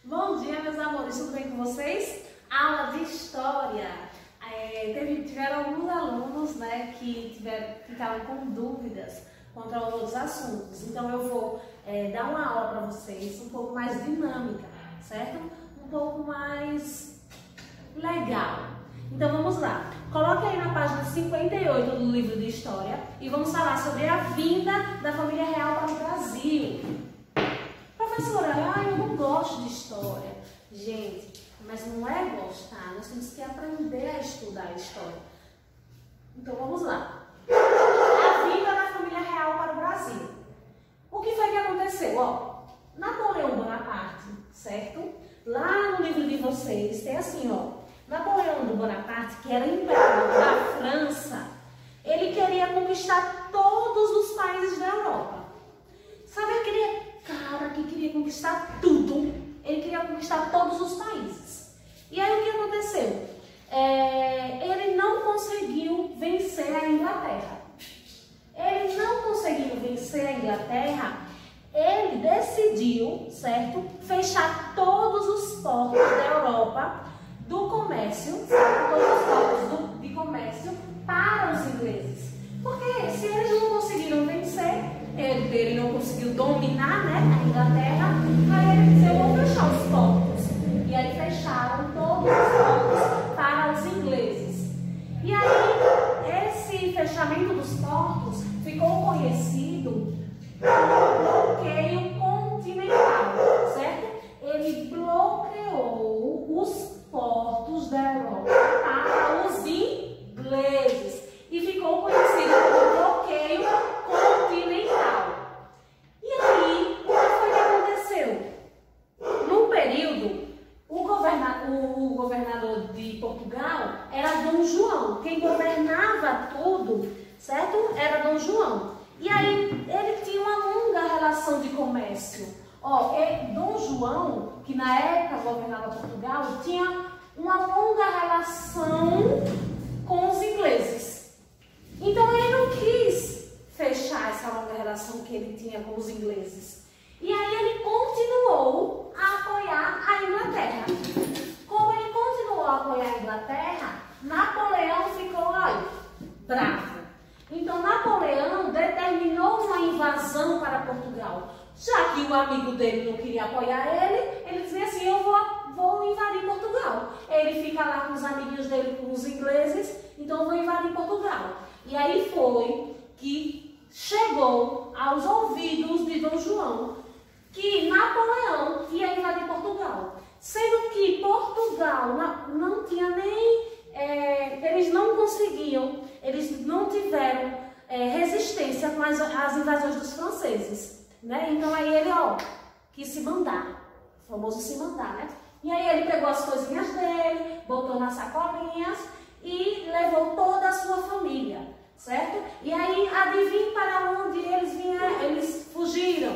Bom dia, meus amores, tudo bem com vocês? Aula de História. Tiveram alguns alunos, né, que ficaram com dúvidas quanto a outros assuntos. Então eu vou dar uma aula para vocês um pouco mais dinâmica, certo? Um pouco mais legal. Então vamos lá. Coloque aí na página 58 do livro de História e vamos falar sobre a vinda da família real para o Brasil. Professora, eu não gosto de História. Gente, mas não é gostar, nós temos que aprender a estudar a História. Então vamos lá. A vinda da família real para o Brasil. O que foi que aconteceu? Napoleão Bonaparte, certo? Lá no livro de vocês tem assim, Napoleão Bonaparte, que era imperador da França, ele queria conquistar todos os países da Europa. Sabe aquele cara que queria conquistar tudo? Ele queria conquistar todos os países. E aí o que aconteceu? Ele não conseguiu vencer a Inglaterra. Ele não conseguiu vencer a Inglaterra. Ele decidiu, certo, fechar todos os portos da Europa do comércio, todos os portos de comércio para os ingleses. Porque se eles não conseguiram vencer, ele não conseguiu dominar, né, a Inglaterra, aí ele disse, eu vou fechar os portos. E aí fecharam todos os portos para os ingleses. E aí, esse fechamento dos portos ficou conhecido como bloqueio continental, certo? Ele bloqueou os portos da Europa para os ingleses e ficou conhecido como bloqueio continental. E aí, o que foi que aconteceu? No período, o governador de Portugal era Dom João. Quem governava tudo, certo? Era Dom João. E aí, ele tinha uma longa relação de comércio. Dom João, que na época governava Portugal, tinha uma longa relação com os ingleses. Então, ele não quis fechar essa longa relação que ele tinha com os ingleses. E aí, ele continuou a apoiar a Inglaterra. Como ele continuou a apoiar a Inglaterra, Napoleão ficou bravo. Então, Napoleão determinou uma invasão para Portugal. Já que o amigo dele não queria apoiar ele dizia assim, eu vou invadir Portugal. Ele fica lá com os amiguinhos dele, com os ingleses, então eu vou invadir Portugal. E aí foi que chegou aos ouvidos de Dom João que Napoleão ia invadir Portugal. Sendo que Portugal não tinha nem... eles não conseguiam, eles não tiveram resistência com as invasões dos franceses. Né? Então aí ele, quis se mandar, o famoso se mandar, né? E aí ele pegou as coisinhas dele, botou nas sacolinhas e levou toda a sua família, certo? E aí, adivinhe para onde eles vieram, eles fugiram.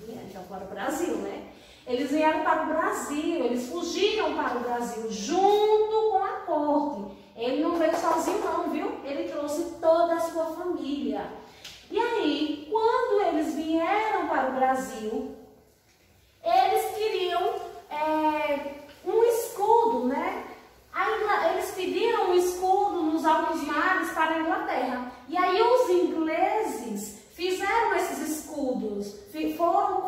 Então para o Brasil, né? Eles vieram para o Brasil, eles fugiram para o Brasil junto com a corte. Ele não veio sozinho não, viu? Ele trouxe toda a sua família. E aí, quando eles vieram para o Brasil, eles queriam um escudo, né? Eles pediram um escudo nos altos mares para a Inglaterra. E aí os ingleses fizeram esses escudos, foram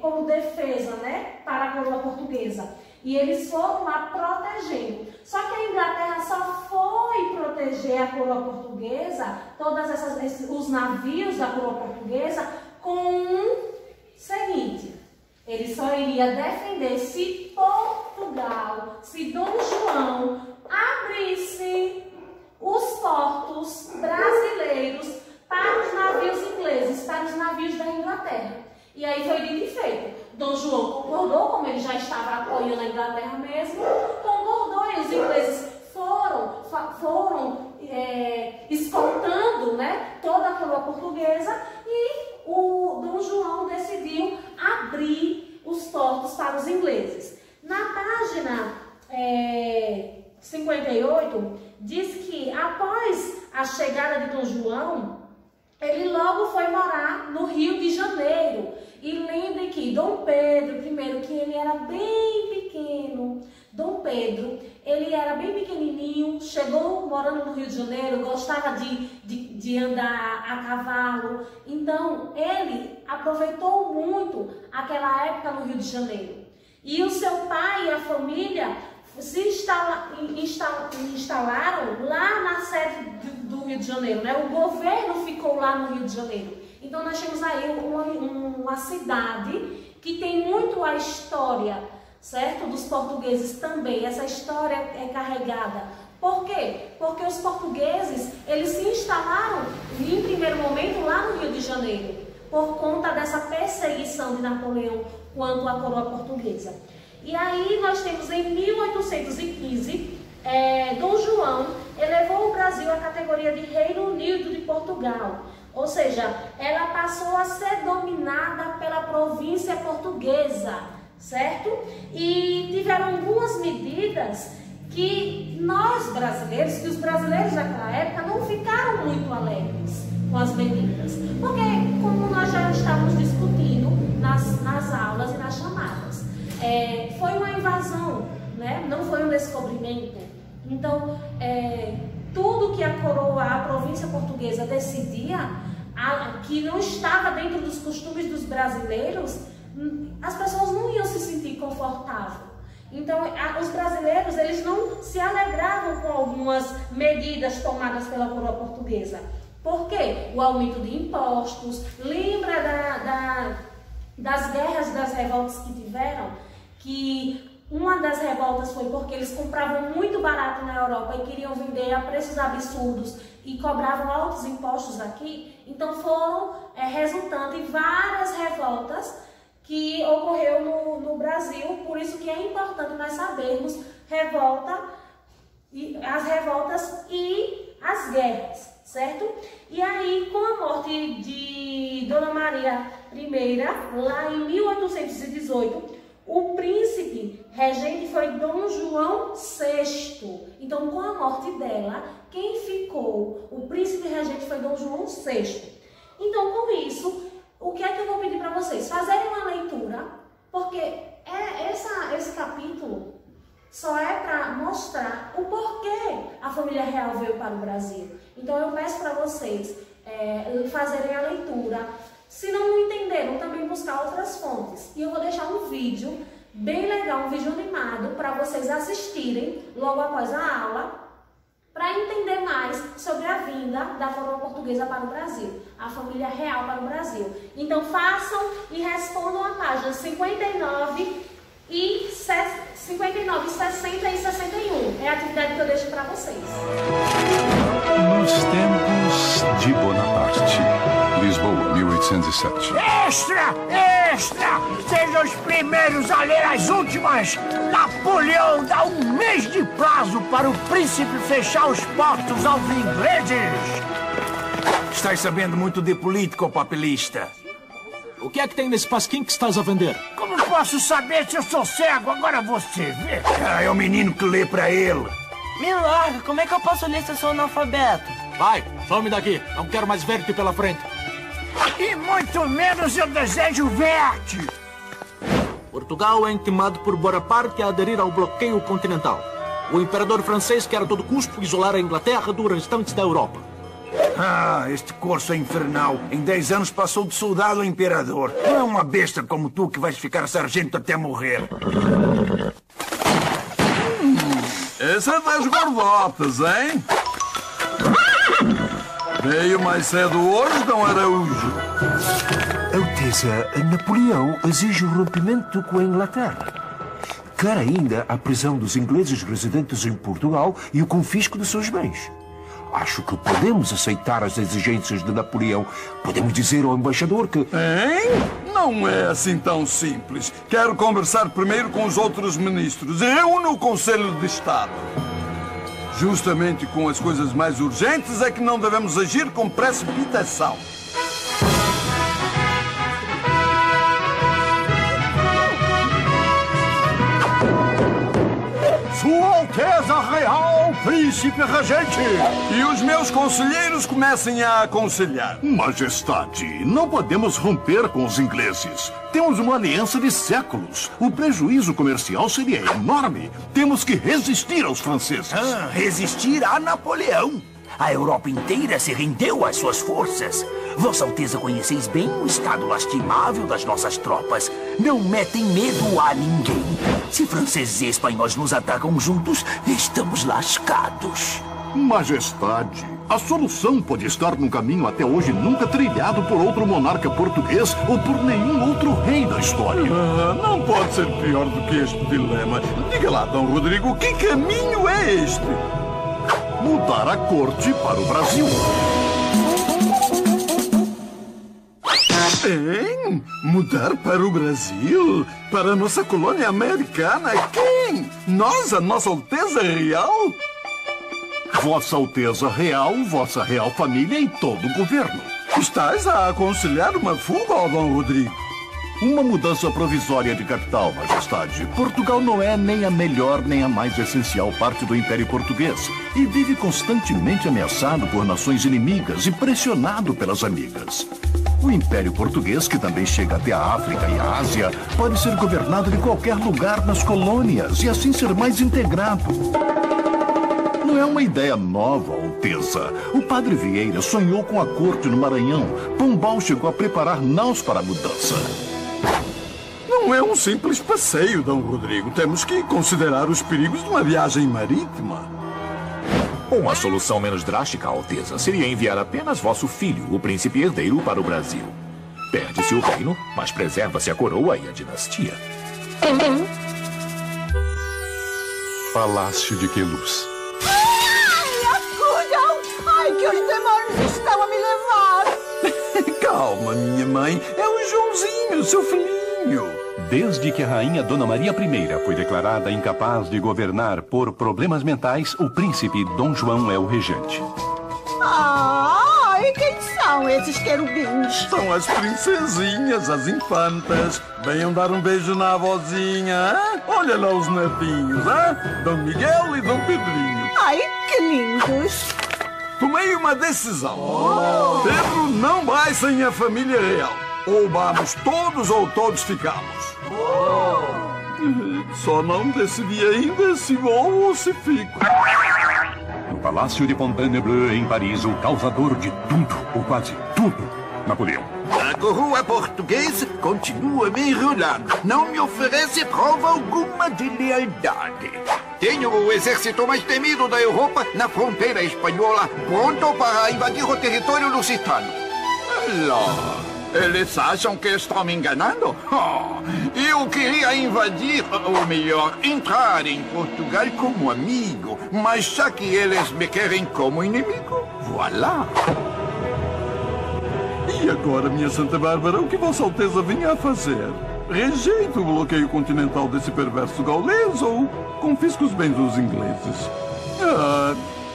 como defesa, né, para a coroa portuguesa. E eles foram lá protegendo. Só que a Inglaterra só foi proteger a coroa portuguesa, os navios da coroa portuguesa, com o seguinte: ele só iria defender se Portugal, se Dom João abrisse os portos brasileiros para os navios ingleses, para os navios da Inglaterra. E aí foi dito e feito. Dom João concordou, como ele já estava apoiando a Inglaterra mesmo, concordou e os ingleses foram escoltando, né, toda a coroa portuguesa e o Dom João decidiu abrir os portos para os ingleses. Na página 58, diz que após a chegada de Dom João, ele logo foi morar no Rio de Janeiro. E lembre que Dom Pedro I, que ele era bem pequeno, Dom Pedro, ele era bem pequenininho, chegou morando no Rio de Janeiro, gostava de andar a cavalo. Então, ele aproveitou muito aquela época no Rio de Janeiro. E o seu pai e a família se instalaram lá na sede do Rio de Janeiro, né? O governo ficou lá no Rio de Janeiro. Então, nós temos aí uma cidade que tem muito a história, certo? Dos portugueses também. Essa história é carregada. Por quê? Porque os portugueses, eles se instalaram em primeiro momento lá no Rio de Janeiro, por conta dessa perseguição de Napoleão quanto à coroa portuguesa. E aí nós temos em 1815, Dom João elevou o Brasil à categoria de Reino Unido de Portugal. Ou seja, ela passou a ser dominada pela província portuguesa, certo? E tiveram algumas medidas que nós brasileiros, que os brasileiros daquela época não ficaram muito alegres com as medidas. Porque, como nós já estávamos discutindo nas aulas e nas chamadas, foi uma invasão, né? Não foi um descobrimento. Então, tudo que a coroa, a província portuguesa decidia, que não estava dentro dos costumes dos brasileiros, as pessoas não iam se sentir confortáveis. Então, os brasileiros, eles não se alegravam com algumas medidas tomadas pela coroa portuguesa. Por quê? O aumento de impostos, lembra das guerras, das revoltas que tiveram, que uma das revoltas foi porque eles compravam muito barato na Europa e queriam vender a preços absurdos e cobravam altos impostos aqui. Então foram resultante várias revoltas que ocorreu no Brasil. Por isso que é importante nós sabermos as revoltas e as guerras, certo? E aí, com a morte de Dona Maria I, lá em 1818, o príncipe regente foi Dom João VI. Então, com a morte dela, quem ficou? O príncipe regente foi Dom João VI. Então, com isso, o que é que eu vou pedir para vocês? Fazerem uma leitura, porque esse capítulo só é para mostrar o porquê a família real veio para o Brasil. Então, eu peço para vocês fazerem a leitura. Se não entenderam, também buscar outras fontes. E eu vou deixar um vídeo bem legal, um vídeo animado, para vocês assistirem logo após a aula, para entender mais sobre a vinda da coroa portuguesa para o Brasil, a família real para o Brasil. Então façam e respondam a página 59, 60 e 61. É a atividade que eu deixo para vocês. Nos tempos de Bonaparte, Lisboa, 1807. Extra! Extra! Sejam os primeiros a ler as últimas! Napoleão dá 1 mês de prazo para o príncipe fechar os portos aos ingleses! Estás sabendo muito de política, ô papelista. O que é que tem nesse pasquim que estás a vender? Como posso saber se eu sou cego? Agora você vê! É o menino que lê pra ele. Me larga, como é que eu posso ler se eu sou analfabeto? Vai, some daqui. Não quero mais ver-te pela frente. E muito menos eu desejo ver-te! Portugal é intimado por Bonaparte a aderir ao bloqueio continental. O imperador francês quer a todo custo isolar a Inglaterra do restante da Europa. Ah, este corso é infernal. Em 10 anos passou de soldado a imperador. Não é uma besta como tu que vais ficar sargento até morrer. Esse é das gordotas, hein? Veio mais cedo hoje, Dom Araújo. Alteza, Napoleão exige o rompimento com a Inglaterra. Quer ainda a prisão dos ingleses residentes em Portugal e o confisco de seus bens. Acho que podemos aceitar as exigências de Napoleão. Podemos dizer ao embaixador que... Hein? Não é assim tão simples. Quero conversar primeiro com os outros ministros. Eu no Conselho de Estado. Justamente com as coisas mais urgentes é que não devemos agir com precipitação. Sua Alteza Real, Príncipe Regente! E os meus conselheiros comecem a aconselhar. Majestade, não podemos romper com os ingleses. Temos uma aliança de séculos. O prejuízo comercial seria enorme. Temos que resistir aos franceses. Resistir a Napoleão. A Europa inteira se rendeu às suas forças. Vossa Alteza conheceis bem o estado lastimável das nossas tropas. Não metem medo a ninguém. Se franceses e espanhóis nos atacam juntos, estamos lascados. Majestade, a solução pode estar num caminho até hoje nunca trilhado por outro monarca português ou por nenhum outro rei da história. Não pode ser pior do que este dilema. Diga lá, Dom Rodrigo, que caminho é este? Mudar a corte para o Brasil. Hein? Mudar para o Brasil? Para a nossa colônia americana? Quem? Nós, a Nossa Alteza Real? Vossa Alteza Real, Vossa Real Família e todo o governo. Estás a aconselhar uma fuga, ó Dom Rodrigo? Uma mudança provisória de capital, Majestade. Portugal não é nem a melhor nem a mais essencial parte do Império Português e vive constantemente ameaçado por nações inimigas e pressionado pelas amigas. O Império Português, que também chega até a África e a Ásia, pode ser governado de qualquer lugar nas colônias e assim ser mais integrado. Não é uma ideia nova, Alteza. O padre Vieira sonhou com a corte no Maranhão. Pombal chegou a preparar naus para a mudança. Não é um simples passeio, Dom Rodrigo. Temos que considerar os perigos de uma viagem marítima. Uma solução menos drástica, Alteza, seria enviar apenas vosso filho, o príncipe herdeiro, para o Brasil. Perde-se o reino, mas preserva-se a coroa e a dinastia. Palácio de Queluz. Ai, que os demônios estão a me levar! Calma, minha mãe. É o Joãozinho, seu filhinho. Desde que a rainha Dona Maria I foi declarada incapaz de governar por problemas mentais, o príncipe Dom João é o regente. E quem são esses querubins? São as princesinhas, as infantas. Venham dar um beijo na avózinha. Hein? Olha lá os netinhos, hein? Dom Miguel e Dom Pedrinho. Ai, que lindos! Tomei uma decisão. Pedro não vai sem a família real. Ou vamos todos ou todos ficamos. Só não decidi ainda se vou ou se fico. No Palácio de Fontainebleau, em Paris, o causador de tudo, ou quase tudo, Napoleão. A coroa portuguesa continua me enrolando. Não me oferece prova alguma de lealdade. Tenho o exército mais temido da Europa na fronteira espanhola, pronto para invadir o território lusitano. Eles acham que estão me enganando? Eu queria invadir, ou melhor, entrar em Portugal como amigo, mas já que eles me querem como inimigo, voilà. E agora, minha Santa Bárbara, o que Vossa Alteza vinha a fazer? Rejeita o bloqueio continental desse perverso gaulês ou confisca os bens dos ingleses?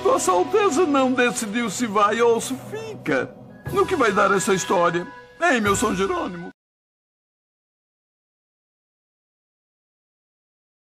Vossa Alteza não decidiu se vai ou se fica. No que vai dar essa história? Ei, meu São Jerônimo?